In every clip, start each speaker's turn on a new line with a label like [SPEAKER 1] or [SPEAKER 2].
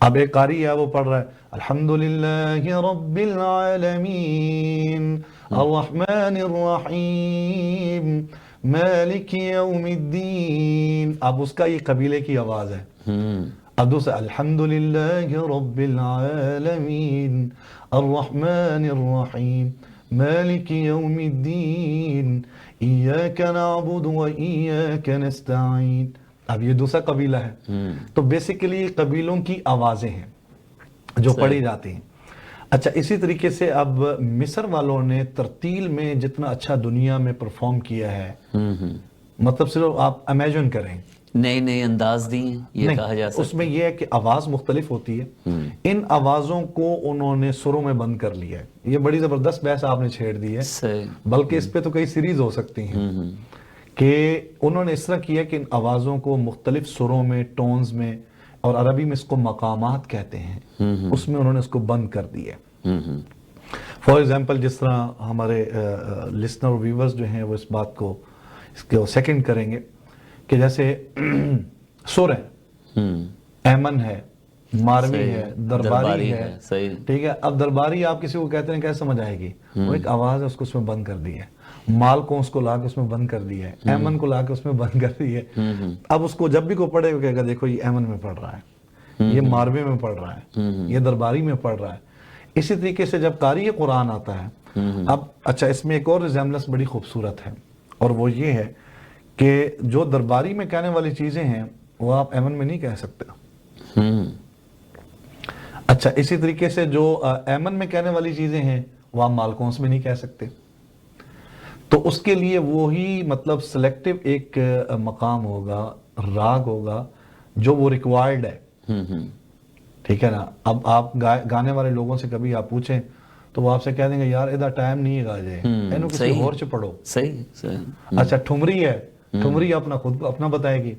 [SPEAKER 1] اب ایک قاری ہے وہ پڑھ رہا ہے الحمدللہ رب العالمین الرحمن الرحیم مالک یوم الدین. اب اس کا یہ قبیلے کی آواز ہے. اب دوسرا الحمدللہ رب العالمین الرحمن الرحیم مالک یوم الدین ایاک نعبد و ایاک نستعین. اب یہ دوسرا قبیلہ ہے. تو بیسیکلی قبیلوں کی آوازیں ہیں جو پڑھی جاتی ہیں. اچھا اسی طریقے سے اب مصر والوں نے ترتیل میں جتنا اچھا دنیا میں پرفارم کیا ہے, مطلب صرف آپ امیجن کریں,
[SPEAKER 2] نئے نئے انداز دی ہیں یہ کہا جا سکتا
[SPEAKER 1] اس میں یہ ہے کہ آواز مختلف ہوتی ہے. ان آوازوں کو انہوں نے سروں میں بند کر لیا ہے. یہ بڑی زبردست بحث آپ نے چھیڑ دی ہے, بلکہ اس پہ تو کئی سیریز ہو سکتی ہیں کہ انہوں نے اس طرح کیا کہ ان آوازوں کو مختلف سروں میں, ٹونز میں, اور عربی میں اس کو مقامات کہتے ہیں, اس میں انہوں نے اس کو بند کر دیا ہے. فار ایگزامپل جس طرح ہمارے لسنر اور ویورز جو ہیں وہ اس بات کو سیکنڈ کریں گے کہ جیسے سر ہے, ایمن ہے, ماروی ہے, درباری ہے, ٹھیک ہے. اب درباری آپ کسی کو کہتے ہیں کیسے سمجھ آئے گی؟ وہ ایک آواز ہے, اس کو اس میں بند کر دی ہے. مال کو اس کو لا کے اس میں بند کر دی ہے, ایمن کو لا کے اس میں بند کر دی ہے. اب اس کو جب بھی کوئی پڑھے گا کہے گا دیکھو یہ ایمن میں پڑھ رہا ہے, یہ ماروی میں پڑھ رہا ہے, یہ درباری میں پڑھ رہا ہے. اسی طریقے سے جب قاری قرآن آتا ہے, اب اچھا اس میں ایک اور ریزیمبلنس بڑی خوبصورت ہے, اور وہ یہ ہے کہ جو درباری میں کہنے والی چیزیں ہیں وہ آپ ایمن میں نہیں کہہ سکتے. اچھا اسی طریقے سے جو ایمن میں کہنے والی چیزیں ہیں وہ آپ مالکونس میں نہیں کہہ سکتے. تو اس کے لیے وہی مطلب سلیکٹیو ایک مقام ہوگا, راگ ہوگا جو وہ ریکوائرڈ ہے. ٹھیک ہے نا. اب آپ گانے والے لوگوں سے کبھی آپ پوچھیں تو وہ آپ سے کہہ دیں گے یار ادھر ٹائم نہیں ہے گا جائے, اینو کسی اور سے پڑھو.
[SPEAKER 2] صحیح.
[SPEAKER 1] اچھا ٹھمری ہے, ٹھمری اپنا خود اپنا بتائے گی.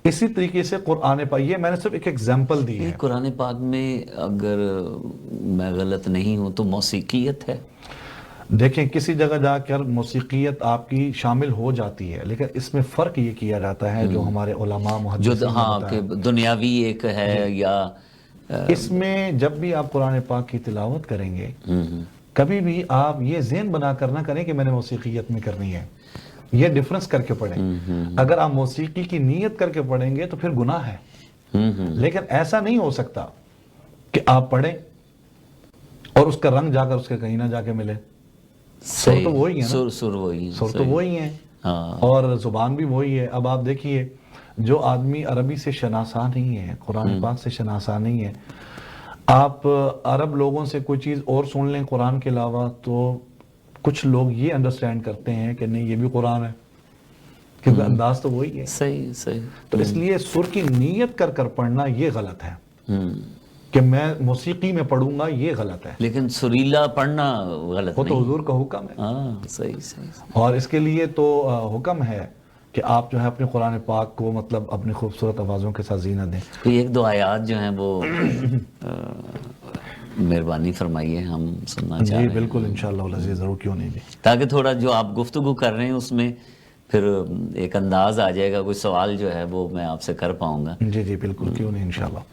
[SPEAKER 1] اسی طریقے سے قرآن پاک, یہ میں نے صرف ایک ایگزامپل دی ہے.
[SPEAKER 2] قرآن پاک میں اگر میں غلط نہیں ہوں تو موسیقیت ہے.
[SPEAKER 1] دیکھیں کسی جگہ جا کر موسیقیت آپ کی شامل ہو جاتی ہے, لیکن اس میں فرق یہ کیا جاتا ہے جو ہمارے علماء محدثین
[SPEAKER 2] جو ہاں کہ دنیاوی ایک ہے یا
[SPEAKER 1] اس میں جب بھی آپ قرآن پاک کی تلاوت کریں گے کبھی بھی آپ یہ ذہن بنا کر نہ کریں کہ میں نے موسیقیت میں کرنی ہے. یہ ڈیفرنس کر کے پڑھیں. اگر آپ موسیقی کی نیت کر کے پڑھیں گے تو پھر گناہ ہے. لیکن ایسا نہیں ہو سکتا کہ آپ پڑھیں اور اس کا رنگ جا کر اس کے کہیں نہ جا کے ملے. سر تو وہی ہے نا, سر تو وہی ہیں اور زبان بھی وہی ہے. اب آپ دیکھیے جو آدمی عربی سے شناسا نہیں ہے, قرآن پاک سے شناسا نہیں ہے, آپ عرب لوگوں سے کوئی چیز اور سن لیں قرآن کے علاوہ تو کچھ لوگ یہ انڈرسٹینڈ کرتے ہیں کہ نہیں یہ بھی قرآن ہے, کیونکہ انداز تو وہی ہے.
[SPEAKER 2] صحیح.
[SPEAKER 1] تو اس لیے سر کی نیت کر کر پڑھنا یہ غلط ہے کہ میں موسیقی میں پڑھوں گا, یہ غلط ہے.
[SPEAKER 2] لیکن سریلا پڑھنا غلط
[SPEAKER 1] وہ
[SPEAKER 2] نہیں.
[SPEAKER 1] تو حضور کا حکم ہے.
[SPEAKER 2] صحیح.
[SPEAKER 1] اور اس کے لیے تو حکم ہے کہ آپ جو ہے اپنے قرآن پاک کو مطلب اپنی خوبصورت آوازوں کے ساتھ زینت دیں.
[SPEAKER 2] ایک دو آیات جو ہیں وہ مہربانی فرمائیے, ہم سننا چاہ رہے ہیں.
[SPEAKER 1] جی بالکل انشاءاللہ العزیز, ضرور, کیوں نہیں بھی,
[SPEAKER 2] تاکہ تھوڑا جو آپ گفتگو کر رہے ہیں اس میں پھر ایک انداز آ جائے گا, کوئی سوال جو ہے وہ میں آپ سے کر پاؤں گا.
[SPEAKER 1] جی بالکل, کیوں نہیں انشاءاللہ.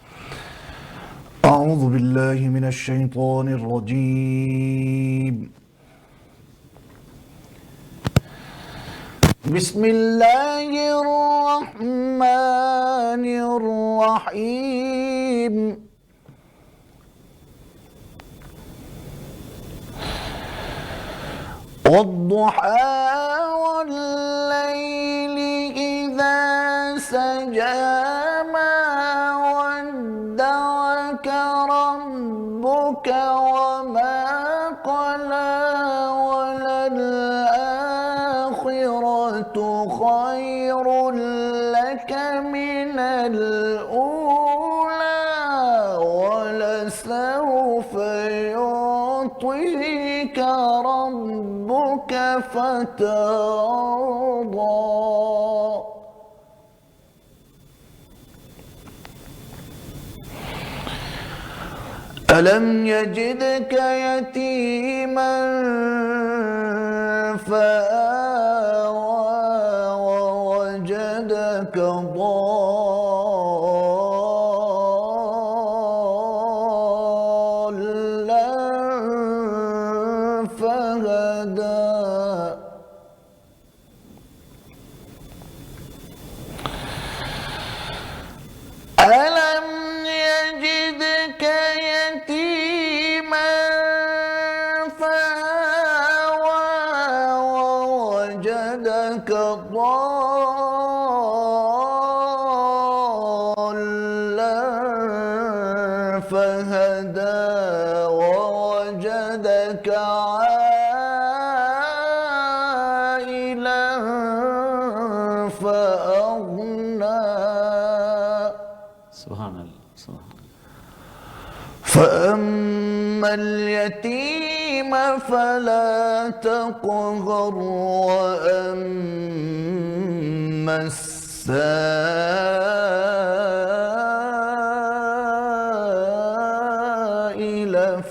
[SPEAKER 1] اعوذ باللہ من الشیطان الرجیم. بسم اللہ الرحمن الرحیم. والضحى والليل إذا سجى ما ودعك ربك وما قلى وللآخرة خير لك من الأولى ولسوف يعطيك ربك فترضى. ألم يجدك يتيما فآوى ووجدك ضالا فهدى ألم يجدك يتيما فآوى ووجدك ضالا فهدى ووجدك عائلا فأغنى
[SPEAKER 2] سبحان اللہ سبحان اللہ.
[SPEAKER 1] فأما اليتيم فلا تقهر وأما السائل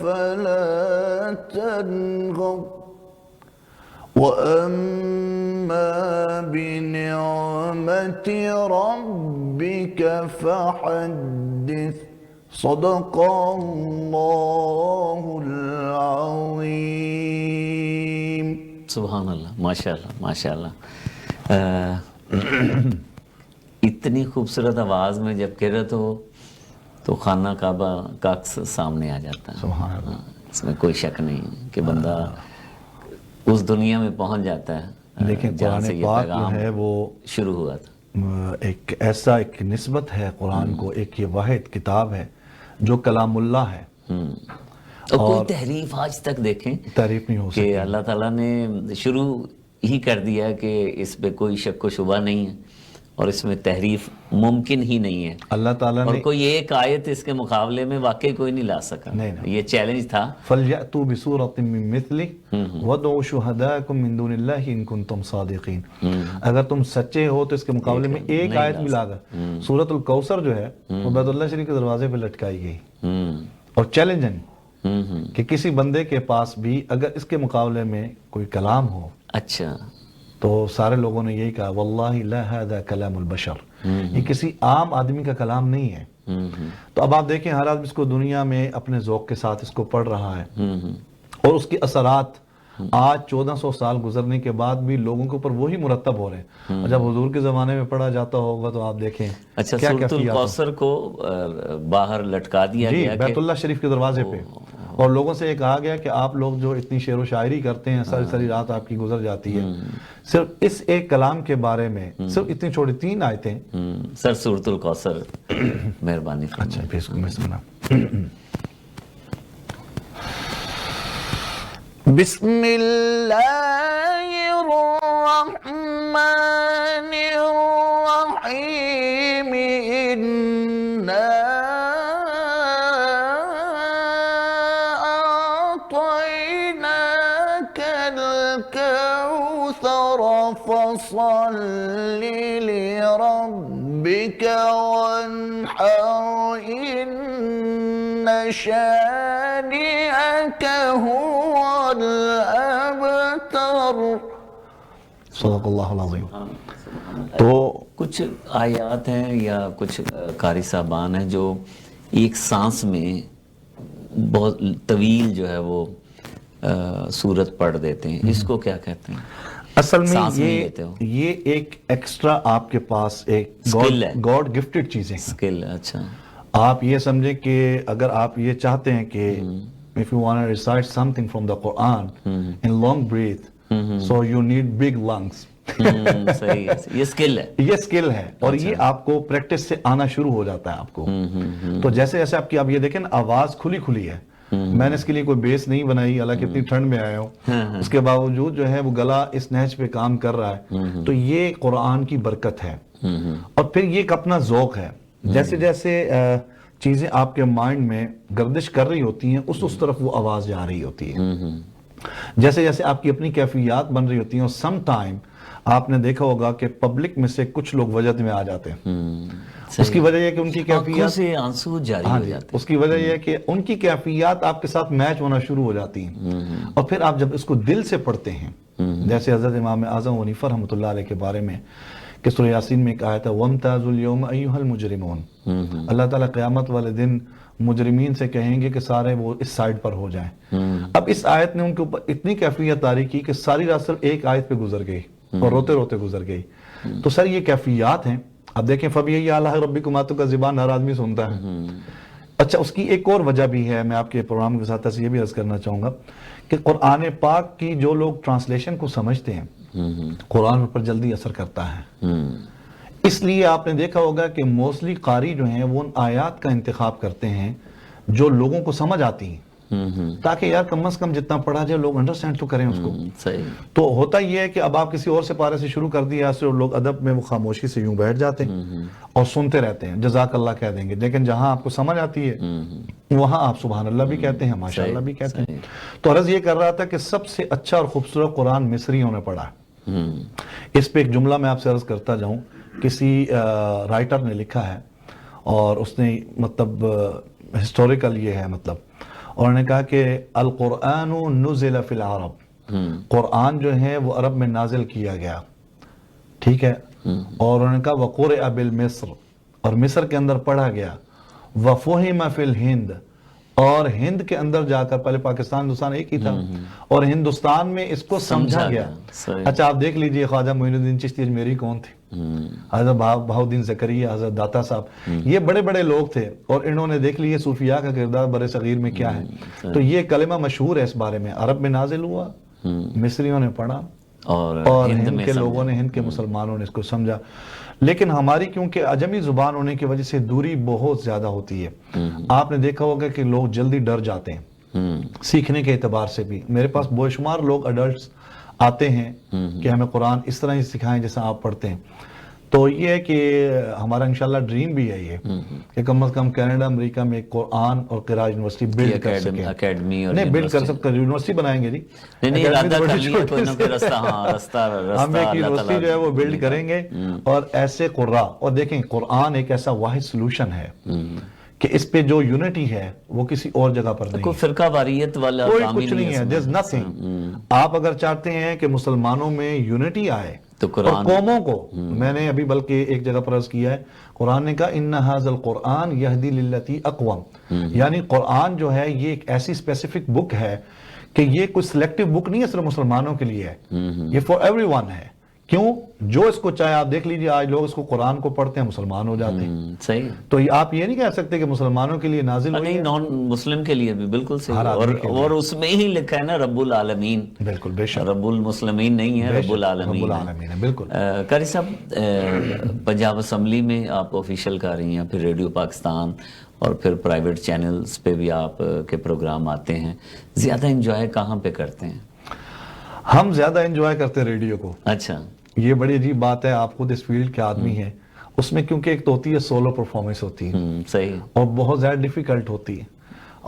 [SPEAKER 1] فلا تنهر وأما بنعمة ربك فحدث صدق اللہ العظیم.
[SPEAKER 2] سبحان اللہ ماشاءاللہ ماشاءاللہ. اتنی خوبصورت آواز میں جب قرأت ہو تو خانہ کعبہ کا عکس سامنے آ جاتا ہے.
[SPEAKER 1] سبحان اللہ.
[SPEAKER 2] اس میں کوئی شک نہیں کہ بندہ اس دنیا میں پہنچ جاتا ہے
[SPEAKER 1] لیکن
[SPEAKER 2] جہاں
[SPEAKER 1] قرآن
[SPEAKER 2] سے یہ
[SPEAKER 1] پاک جو
[SPEAKER 2] پیغام
[SPEAKER 1] ہے وہ
[SPEAKER 2] شروع ہوا تھا.
[SPEAKER 1] ایک ایسا ایک نسبت ہے قرآن کو، ایک یہ واحد کتاب ہے جو کلام اللہ ہے.
[SPEAKER 2] اور کوئی تحریف آج تک دیکھیں
[SPEAKER 1] تعریف نہیں ہو سکتی.
[SPEAKER 2] کہ اللہ تعالیٰ نے شروع ہی کر دیا کہ اس پہ کوئی شک و شبہ نہیں ہے اور اس میں تحریف ممکن ہی نہیں ہے.
[SPEAKER 1] اللہ تعالیٰ
[SPEAKER 2] اور
[SPEAKER 1] نے
[SPEAKER 2] کوئی ایک آیت اس کے مقابلے میں واقعی کوئی نہیں لا سکا.
[SPEAKER 1] نہیں.
[SPEAKER 2] یہ چیلنج تھا.
[SPEAKER 1] فَلْيَأْتُوا بِسُورَةٍ مِّن مِّثْلِهِ وَادْعُوا شُهَدَاءَكُم مِّن دُونِ اللَّهِ إِن كُنتُمْ صَادِقِينَ. اگر تم سچے ہو تو اس کے مقابلے میں ایک آیت ملا کر سورۃ الکوثر جو ہے وہ بیت اللہ شریف کے دروازے پہ لٹکائی گئی اور چیلنج ہے کہ کسی بندے کے پاس بھی اگر اس کے مقابلے میں کوئی کلام ہو.
[SPEAKER 2] اچھا.
[SPEAKER 1] تو سارے لوگوں نے یہی کہا واللہ لا هذا کلام البشر، یہ کسی عام آدمی کا کلام نہیں ہے. تو اب آپ دیکھیں ہر آدمی اس کو دنیا میں اپنے ذوق کے ساتھ اس کو پڑھ رہا ہے اور اس کے اثرات آج 1400 سال گزرنے کے بعد بھی لوگوں کے اوپر وہی مرتب ہو رہے ہیں. اور جب حضور کے زمانے میں پڑھا جاتا ہوگا تو آپ دیکھیں
[SPEAKER 2] اچھا
[SPEAKER 1] کیا
[SPEAKER 2] سورۃ الکوثر کو باہر لٹکا دیا
[SPEAKER 1] جی
[SPEAKER 2] گیا
[SPEAKER 1] بیت اللہ شریف کے دروازے پہ، اور لوگوں سے یہ کہا گیا کہ آپ لوگ جو اتنی شعر و شاعری کرتے ہیں ساری ساری رات آپ کی گزر جاتی ہے صرف اس ایک کلام کے بارے میں، صرف اتنی چھوٹی 3 آیتیں.
[SPEAKER 2] سر سورۃ الکوثر مہربانی فرمائیں.
[SPEAKER 1] اچھا پھر اس کو میں سنا. بسم اللہ الرحمن الرحیم انا اعطیناک الکوثر فصل لربک وانحر ان شانئک هو الابتر. صدق اللہ العظیم. تو
[SPEAKER 2] کچھ آیات ہیں یا کچھ قاری صاحبان ہیں جو ایک سانس میں بہت طویل جو ہے وہ سورت پڑھ دیتے ہیں، اس کو کیا کہتے ہیں؟
[SPEAKER 1] اصل میں
[SPEAKER 2] سانس نہیں لیتے ہو.
[SPEAKER 1] یہ ایک ایکسٹرا آپ کے پاس ایک
[SPEAKER 2] Skill ہے.
[SPEAKER 1] گاڈ گفٹڈ چیزیں ہیں.
[SPEAKER 2] اسکل. اچھا.
[SPEAKER 1] آپ یہ سمجھیں کہ اگر آپ یہ چاہتے ہیں کہ if you want to recite something from the Quran in long breath, so you need big lungs.
[SPEAKER 2] صحیح ہے. یہ اسکل ہے.
[SPEAKER 1] یہ اسکل ہے اور یہ آپ کو پریکٹس سے آنا شروع ہو جاتا ہے آپ کو. تو جیسے جیسے آپ کی آپ یہ دیکھیں آواز کھلی کھلی ہے. میں نے اس کے لیے کوئی بیس نہیں بنائی، حالانکہ اتنی ٹھنڈ میں آیا ہوں، اس کے باوجود جو ہے وہ گلا اس نہج پہ کام کر رہا ہے. تو یہ قرآن کی برکت ہے اور پھر یہ ایک اپنا ذوق ہے. جیسے جیسے چیزیں آپ کے مائنڈ میں گردش کر رہی ہوتی ہیں اس طرف وہ آواز جا رہی ہوتی ہے. جیسے جیسے آپ کی اپنی کیفیات بن رہی ہوتی ہیں، اور سم ٹائم آپ نے دیکھا ہوگا کہ پبلک میں سے کچھ لوگ وجد میں آ جاتے ہیں. اس کی وجہ یہ کہ ان کی کیفیات
[SPEAKER 2] سے آنسو جاری ہو جاتے ہیں.
[SPEAKER 1] اس کی وجہ یہ ہے کہ ان کی کیفیات آپ کے ساتھ میچ ہونا شروع ہو جاتی ہیں. اور پھر آپ جب اس کو دل سے پڑھتے ہیں، جیسے حضرت امام اعظم حنیفہ رحمۃ اللہ علیہ کے بارے میں کہ سورہ یاسین میں ایک آیت ہے وَامْتَازُوا الْيَوْمَ أَيُّهَا الْمُجْرِمُونَ، اللہ تعالیٰ قیامت والے دن مجرمین سے کہیں گے کہ سارے وہ اس سائڈ پر ہو جائیں۔ اب اس آیت نے ان کے اوپر اتنی کیفیت طاری کی کہ ساری رات صرف ایک آیت پہ گزر گئی اور روتے روتے گزر گئی۔ تو سر یہ کیفیات ہیں۔ اب دیکھیں فَبِأَيِّ آلَاءِ رَبِّكُمَا تُكَذِّبَانِ، ہر آدمی سنتا ہے۔ اچھا اس کی ایک اور وجہ بھی ہے، میں آپ کے پروگرام کے ساتھ یہ بھی عرض کرنا چاہوں گا کہ قرآن پاک کی جو لوگ ٹرانسلیشن کو سمجھتے ہیں قرآن پر جلدی اثر کرتا ہے۔ اس لیے آپ نے دیکھا ہوگا کہ موسٹلی قاری جو ہیں وہ ان آیات کا انتخاب کرتے ہیں جو لوگوں کو سمجھ آتی ہیں، تاکہ یار کم از کم جتنا پڑھا جائے لوگ انڈرسٹینڈ تو کریں اس کو۔
[SPEAKER 2] صحیح۔
[SPEAKER 1] تو ہوتا یہ ہے کہ اب آپ کسی اور سے پارے سے شروع کر دیا اور لوگ ادب میں وہ خاموشی سے یوں بیٹھ جاتے ہیں اور سنتے رہتے ہیں، جزاک اللہ کہہ دیں گے، لیکن جہاں آپ کو سمجھ آتی ہے وہاں آپ سبحان اللہ بھی کہتے ہیں، ماشاء اللہ بھی کہتے ہیں۔ تو عرض یہ کر رہا تھا کہ سب سے اچھا اور خوبصورت قرآن مصریوں نے پڑھا۔ اس پہ ایک جملہ میں آپ سے عرض کرتا جاؤں، کسی رائٹر نے لکھا ہے اور اس نے مطلب ہسٹوریکل یہ ہے مطلب، اور انہوں نے کہا کہ القرآن نزل فی العرب، قرآن جو ہے وہ عرب میں نازل کیا گیا، ٹھیک ہے، اور انہوں نے کہا وقرئ بالمصر، اور مصر کے اندر پڑھا گیا، وفہم فی الہند، اور ہند کے اندر جا کر، پہلے پاکستان ہندوستان ایک ہی تھا، اور ہندوستان میں اس کو سمجھا گیا۔ اچھا آپ دیکھ لیجئے خواجہ معین الدین چشتی اجمیری کون تھے، حضرت بہاؤالدین زکریا، حضرت داتا صاحب، یہ بڑے بڑے لوگ تھے، اور انہوں نے دیکھ لیے صوفیاء کا کردار بر صغیر میں کیا ہے۔ تو یہ کلمہ مشہور ہے اس بارے میں، عرب میں نازل ہوا، مصریوں نے پڑھا، اور ہند کے لوگوں نے، ہند کے مسلمانوں نے اس کو سمجھا۔ لیکن ہماری کیونکہ عجمی زبان ہونے کی وجہ سے دوری بہت زیادہ ہوتی ہے، آپ نے دیکھا ہوگا کہ لوگ جلدی ڈر جاتے ہیں سیکھنے کے اعتبار سے بھی۔ میرے پاس بے شمار لوگ اڈلٹس آتے ہیں کہ ہمیں قرآن اس طرح ہی سکھائیں جیسا آپ پڑھتے ہیں۔ تو یہ ہے کہ ہمارا انشاءاللہ ڈریم بھی ہے یہ کہ کم از کم کینیڈا امریکہ میں قرآن اور قراء یونیورسٹی بلڈ کر سکیں،
[SPEAKER 2] اکیڈمی اور
[SPEAKER 1] نہیں بلڈ کر سکتے، یونیورسٹی بنائیں گے جی،
[SPEAKER 2] نہیں ارادہ کر لیا کوئی نہ کوئی رستہ، ہاں رستہ
[SPEAKER 1] ہم ایک یونیورسٹی جو ہے وہ بلڈ کریں گے، اور ایسے قراء، اور دیکھیں قرآن ایک ایسا واحد سلوشن ہے کہ اس پہ جو یونٹی ہے وہ کسی اور جگہ پر نہیں،
[SPEAKER 2] کوئی فرقہ واریت والا
[SPEAKER 1] کوئی
[SPEAKER 2] کام ہی
[SPEAKER 1] کچھ نہیں ہے، there's nothing۔ آپ اگر چاہتے ہیں کہ مسلمانوں میں یونٹی آئے
[SPEAKER 2] تو
[SPEAKER 1] اور قوموں کو، میں نے ابھی بلکہ ایک جگہ پر عرض کیا ہے، قرآن نے کہا ان ھذا القرآن یہدی للتی اقوم، یعنی قرآن جو ہے یہ ایک ایسی اسپیسیفک بک ہے کہ یہ کوئی سلیکٹیو بک نہیں ہے صرف مسلمانوں کے لیے ہے، یہ فار ایوری ون ہے۔ کیوں؟ جو اس کو چاہے، آپ دیکھ لیجئے آج لوگ اس کو قرآن کو پڑھتے ہیں مسلمان ہو جاتے ہیں۔
[SPEAKER 2] صحیح۔
[SPEAKER 1] تو آپ یہ نہیں کہہ سکتے کہ مسلمانوں کے لیے نازل ہوئی
[SPEAKER 2] نہیں،
[SPEAKER 1] ہے،
[SPEAKER 2] نان مسلم کے لیے بھی بالکل صحیح، اور اس میں ہی لکھا ہے نا رب العالمین،
[SPEAKER 1] بالکل بے شک،
[SPEAKER 2] رب المسلمین نہیں ہے، رب العالمین
[SPEAKER 1] ہے، بالکل۔
[SPEAKER 2] قاری صاحب پنجاب اسمبلی میں آپ آفیشیل کر رہی ہیں، پھر ریڈیو پاکستان اور پھر پرائیویٹ چینلز پہ بھی آپ کے پروگرام آتے ہیں، زیادہ انجوائے کہاں پہ کرتے ہیں؟
[SPEAKER 1] ہم زیادہ انجوائے کرتے ہیں ریڈیو کو۔
[SPEAKER 2] اچھا،
[SPEAKER 1] یہ بڑی عجیب بات ہے، آپ خود اس فیلڈ کے آدمی ہیں، اس میں کیونکہ ایک تو ہوتی ہے سولو پرفارمنس ہوتی ہے،
[SPEAKER 2] صحیح،
[SPEAKER 1] اور بہت زیادہ ڈیفیکلٹ ہوتی ہے،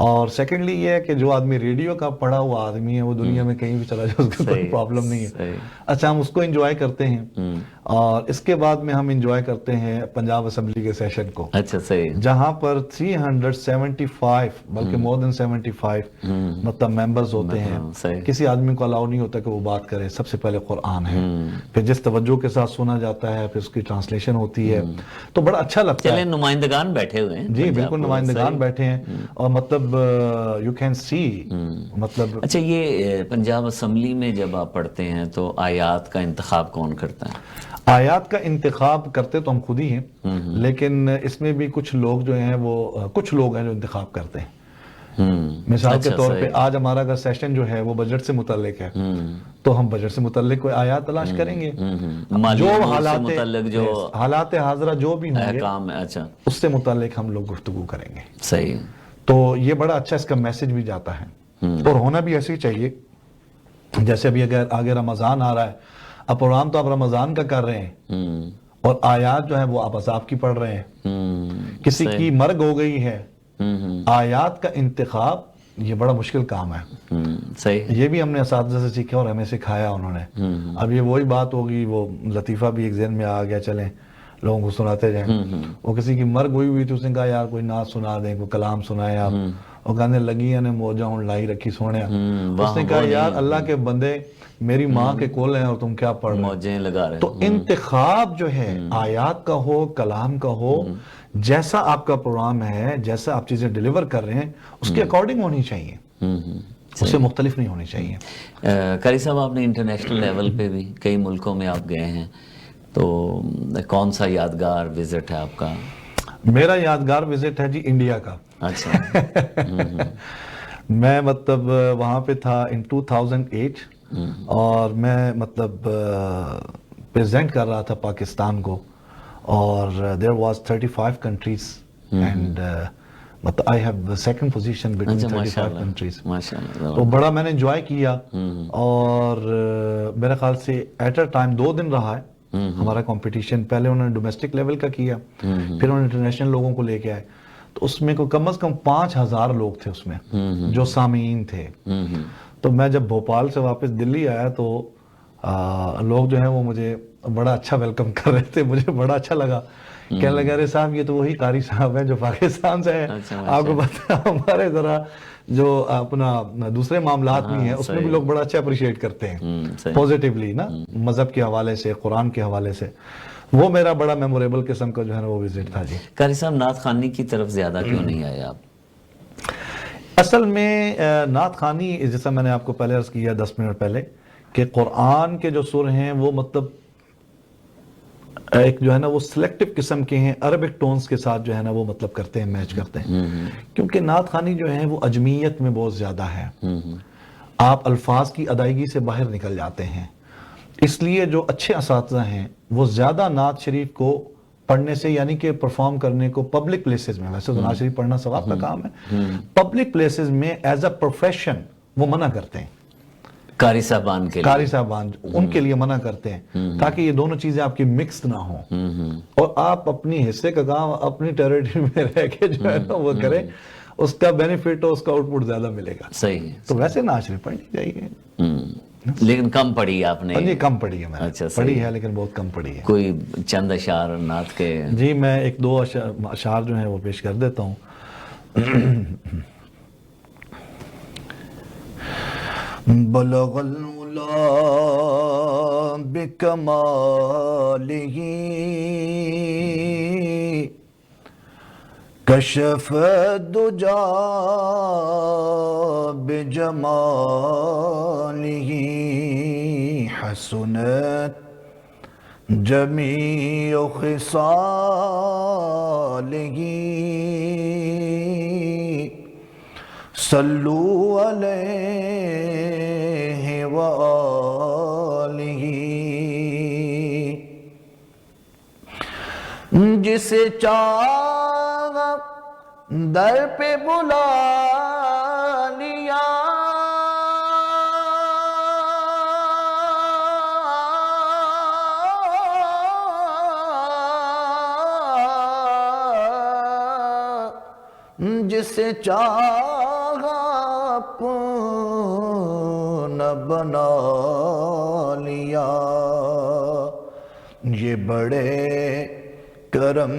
[SPEAKER 1] اور سیکنڈلی یہ ہے کہ جو آدمی ریڈیو کا پڑھا ہوا آدمی ہے وہ دنیا میں کہیں بھی چلا جائے اس کا کوئی پرابلم نہیں ہے۔ اچھا ہم اس کو انجوائے کرتے ہیں، اور اس کے بعد میں ہم انجوائے کرتے ہیں پنجاب اسمبلی کے سیشن کو،
[SPEAKER 2] اچھا صحیح،
[SPEAKER 1] جہاں پر 375 بلکہ مور دین 75 مطلب ممبرز ہوتے ہیں، کسی آدمی کو الاؤ نہیں ہوتا کہ وہ بات کرے، سب سے پہلے قرآن ہے، پھر جس توجہ کے ساتھ سنا جاتا ہے پھر اس کی ٹرانسلیشن ہوتی ہے، تو بڑا اچھا لگتا ہے۔
[SPEAKER 2] چلے نمائندگان بیٹھے ہوئے ہیں،
[SPEAKER 1] جی بالکل نمائندگان بیٹھے ہیں، اور مطلب یو کین سی مطلب۔
[SPEAKER 2] اچھا یہ پنجاب اسمبلی میں جب آپ پڑھتے ہیں تو آیات کا انتخاب کون کرتا ہے؟
[SPEAKER 1] آیات کا انتخاب کرتے تو ہم خود ہی ہیں، لیکن اس میں بھی کچھ لوگ جو ہیں وہ کچھ لوگ ہیں جو انتخاب کرتے ہیں۔ مثال کے طور پہ آج ہمارا اگر سیشن جو ہے وہ بجٹ سے متعلق ہے تو ہم بجٹ سے متعلق کوئی آیات تلاش کریں گے، جو حالات حاضرہ جو بھی ہوں گے
[SPEAKER 2] اچھا
[SPEAKER 1] اس سے متعلق ہم لوگ گفتگو کریں گے۔
[SPEAKER 2] صحیح،
[SPEAKER 1] تو یہ بڑا اچھا اس کا میسج بھی جاتا ہے، اور ہونا بھی ایسے ہی چاہیے۔ جیسے ابھی اگر آگے رمضان آ رہا ہے، اب پروگرام تو آپ رمضان کا کر رہے ہیں، اور آیات جو ہے وہ آپ عذاب کی پڑھ رہے ہیں، کسی کی مرگ ہو گئی ہے، آیات کا انتخاب یہ بڑا مشکل کام ہے۔
[SPEAKER 2] صحیح،
[SPEAKER 1] یہ بھی ہم نے اساتذہ سے سیکھا اور ہمیں سکھایا انہوں نے۔ اب یہ وہی بات ہوگی، وہ لطیفہ بھی ایک ذہن میں آ گیا، چلیں لوگوں کو سناتے جائیں۔ وہ کسی کی مرگ ہوئی تھی، اس نے کہا یار کوئی نعت سنا دیں، کوئی کلام سنائیں آپ، اور کہنے لگی نے موجہ ہوں لائی رکھی سونیا. اس نے
[SPEAKER 2] وہاں
[SPEAKER 1] کہا
[SPEAKER 2] وہ
[SPEAKER 1] یار
[SPEAKER 2] نہیں،
[SPEAKER 1] اللہ کے بندے میری ماں کے کول ہیں اور تم کیا پڑھ رہے ہو.
[SPEAKER 2] موجیں لگا رہے
[SPEAKER 1] تو انتخاب جو ہے آیات کا ہو کلام کا ہو جیسا آپ کا پروگرام ہے جیسا آپ چیزیں ڈیلیور کر رہے ہیں اس کے اکارڈنگ ہونی چاہیے, اس سے مختلف نہیں ہونی چاہیے.
[SPEAKER 2] قاری صاحب آپ نے انٹرنیشنل لیول پہ بھی کئی ملکوں میں آپ گئے ہیں, تو کون سا یادگار وزٹ ہے آپ کا؟
[SPEAKER 1] میرا یادگار وزٹ ہے جی انڈیا کا.
[SPEAKER 2] اچھا.
[SPEAKER 1] میں مطلب وہاں پہ تھا ان 2008 اور میں مطلب پریزنٹ کر رہا تھا پاکستان کو, اور there was 35 countries and مطلب I have the second position between 35 countries. تو بڑا میں نے انجوائے کیا, اور میرے خیال سے ایٹ اے ٹائم 2 دن رہا ہے ہمارا کمپٹیشن. پہلے انہوں نے ڈومیسٹک لیول کا کیا, پھر انہوں نے انٹرنیشنل لوگوں کو لے کے آئے, تو اس میں کم از کم 5000 لوگ تھے اس میں جو سامعین تھے. تو میں جب بھوپال سے واپس دلی آیا تو لوگ جو ہیں وہ مجھے بڑا اچھا ویلکم کر رہے تھے, مجھے بڑا اچھا لگا. کہنے لگے ارے صاحب یہ تو وہی قاری صاحب ہیں جو پاکستان سے ہیں, آپ کو پتا ہمارے ذرا جو اپنا دوسرے معاملات بھی ہیں اس میں بھی لوگ بڑا اچھا اپریشیٹ کرتے ہیں پوزیٹیولی نا, مذہب کے حوالے سے, قرآن کے حوالے سے. وہ میرا بڑا میموریبل قسم کا جو ہے نا وہ وزٹ تھا جی.
[SPEAKER 2] قاری صاحب نعت خوانی کی طرف زیادہ کیوں نہیں آئے آپ؟
[SPEAKER 1] اصل میں نعت خوانی جیسا میں نے آپ کو پہلے عرض کیا 10 منٹ پہلے کہ قرآن کے جو سر ہیں وہ مطلب ایک جو ہے نا وہ سلیکٹیو قسم کے ہیں, عربک ٹونز کے ساتھ جو ہے نا وہ مطلب کرتے ہیں, میچ کرتے ہیں. کیونکہ نعت خوانی جو ہے وہ اجمیت میں بہت زیادہ ہے, آپ الفاظ کی ادائیگی سے باہر نکل جاتے ہیں. اس لیے جو اچھے اساتذہ ہیں وہ زیادہ نعت شریف کو پڑھنے سے, یعنی کہ پرفارم کرنے کو پبلک پلیسز میں, ویسے تو نعت شریف پڑھنا ثواب کا کام ہے, پبلک پلیسز میں ایز اے پروفیشن وہ منع کرتے ہیں.
[SPEAKER 2] قاری صاحبان کے لیے,
[SPEAKER 1] قاری صاحبان ان کے لیے منع کرتے ہیں تاکہ یہ دونوں چیزیں آپ کی مکس نہ ہوں, اور آپ اپنی حصے کا کام اپنی ٹیریٹری میں رہ کے جو ہے نا وہ کریں, اس کا بینیفٹ اور اس کا آؤٹ پٹ زیادہ ملے گا.
[SPEAKER 2] صحیح ہے.
[SPEAKER 1] تو ویسے نعت شریف پڑھنی چاہیے,
[SPEAKER 2] لیکن کم پڑھی آپ نے؟
[SPEAKER 1] جی کم پڑھی ہے میں نے.
[SPEAKER 2] اچھا,
[SPEAKER 1] پڑھی ہے لیکن بہت کم پڑھی ہے.
[SPEAKER 2] کوئی چند اشعار نعت کے؟
[SPEAKER 1] جی میں 1-2 اشعار جو ہیں وہ پیش کر دیتا ہوں. بلغ العلا بکمالہ کشف الدجا بجمالہ حسنت جمیع خصالہ صلو علیہ وآلہ. جسے چاہا در پہ بلا لیا, جسے چاہا اپنا بنا لیا. یہ بڑے کرم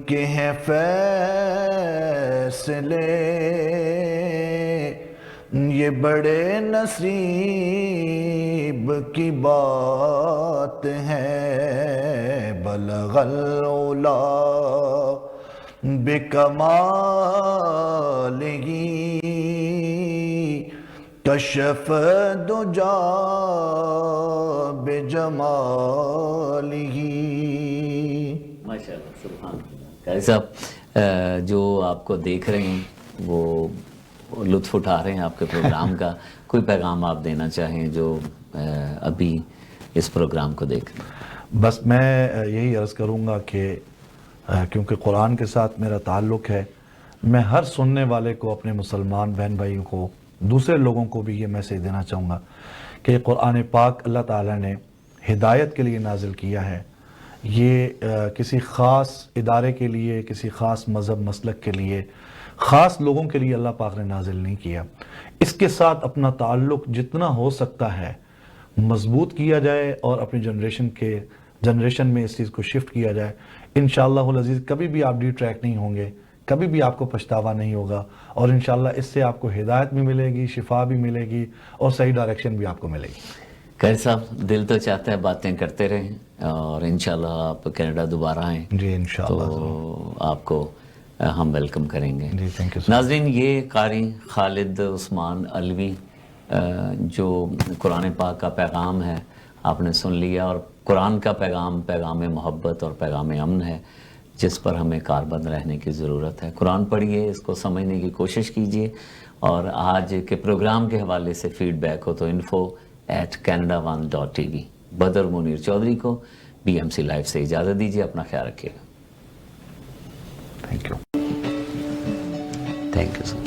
[SPEAKER 1] کے ہیں فیصلے, یہ بڑے نصیب کی بات ہے. بلغ العلا بکمالہ کشف الدجا بجمالہ.
[SPEAKER 2] ماشاءاللہ, سبحان اللہ. قاری صاحب جو آپ کو دیکھ رہے ہیں وہ لطف اٹھا رہے ہیں آپ کے پروگرام کا, کوئی پیغام آپ دینا چاہیں جو ابھی اس پروگرام کو دیکھ رہے ہیں؟
[SPEAKER 1] بس میں یہی عرض کروں گا کہ کیونکہ قرآن کے ساتھ میرا تعلق ہے, میں ہر سننے والے کو, اپنے مسلمان بہن بھائیوں کو, دوسرے لوگوں کو بھی یہ میسیج دینا چاہوں گا کہ قرآن پاک اللہ تعالیٰ نے ہدایت کے لیے نازل کیا ہے. یہ کسی خاص ادارے کے لیے, کسی خاص مذہب مسلک کے لیے, خاص لوگوں کے لیے اللہ پاک نے نازل نہیں کیا. اس کے ساتھ اپنا تعلق جتنا ہو سکتا ہے مضبوط کیا جائے اور اپنی جنریشن میں اس چیز کو شفٹ کیا جائے. انشاءاللہ العزیز کبھی بھی آپ ڈی ٹریک نہیں ہوں گے, کبھی بھی آپ کو پچھتاوا نہیں ہوگا، اور انشاءاللہ اس سے آپ کو ہدایت بھی ملے گی، شفا بھی ملے گی، اور صحیح ڈائریکشن بھی آپ کو ملے گی۔
[SPEAKER 2] قاری صاحب دل تو چاہتا ہے باتیں کرتے رہیں، اور انشاءاللہ آپ کینیڈا دوبارہ آئیں
[SPEAKER 1] جی انشاءاللہ ضرور۔
[SPEAKER 2] تو آپ کو ہم ویلکم کریں گے۔
[SPEAKER 1] جی تھینک یو سو
[SPEAKER 2] ناظرین، یہ قاری خالد عثمان علوی جو قرآن پاک کا پیغام ہے آپ نے سن لیا، اور قرآن کا پیغام پیغام محبت اور پیغام امن ہے جس پر ہمیں کاربند رہنے کی ضرورت ہے۔ قرآن پڑھیے، اس کو سمجھنے کی کوشش کیجیے، اور آج کے پروگرام کے حوالے سے فیڈ بیک ہو تو info@canada1.tv۔ بدر منیر چودھری کو BMC لائف سے اجازت دیجیے، اپنا خیال رکھیے گا۔
[SPEAKER 1] Thank you.
[SPEAKER 2] Thank you sir.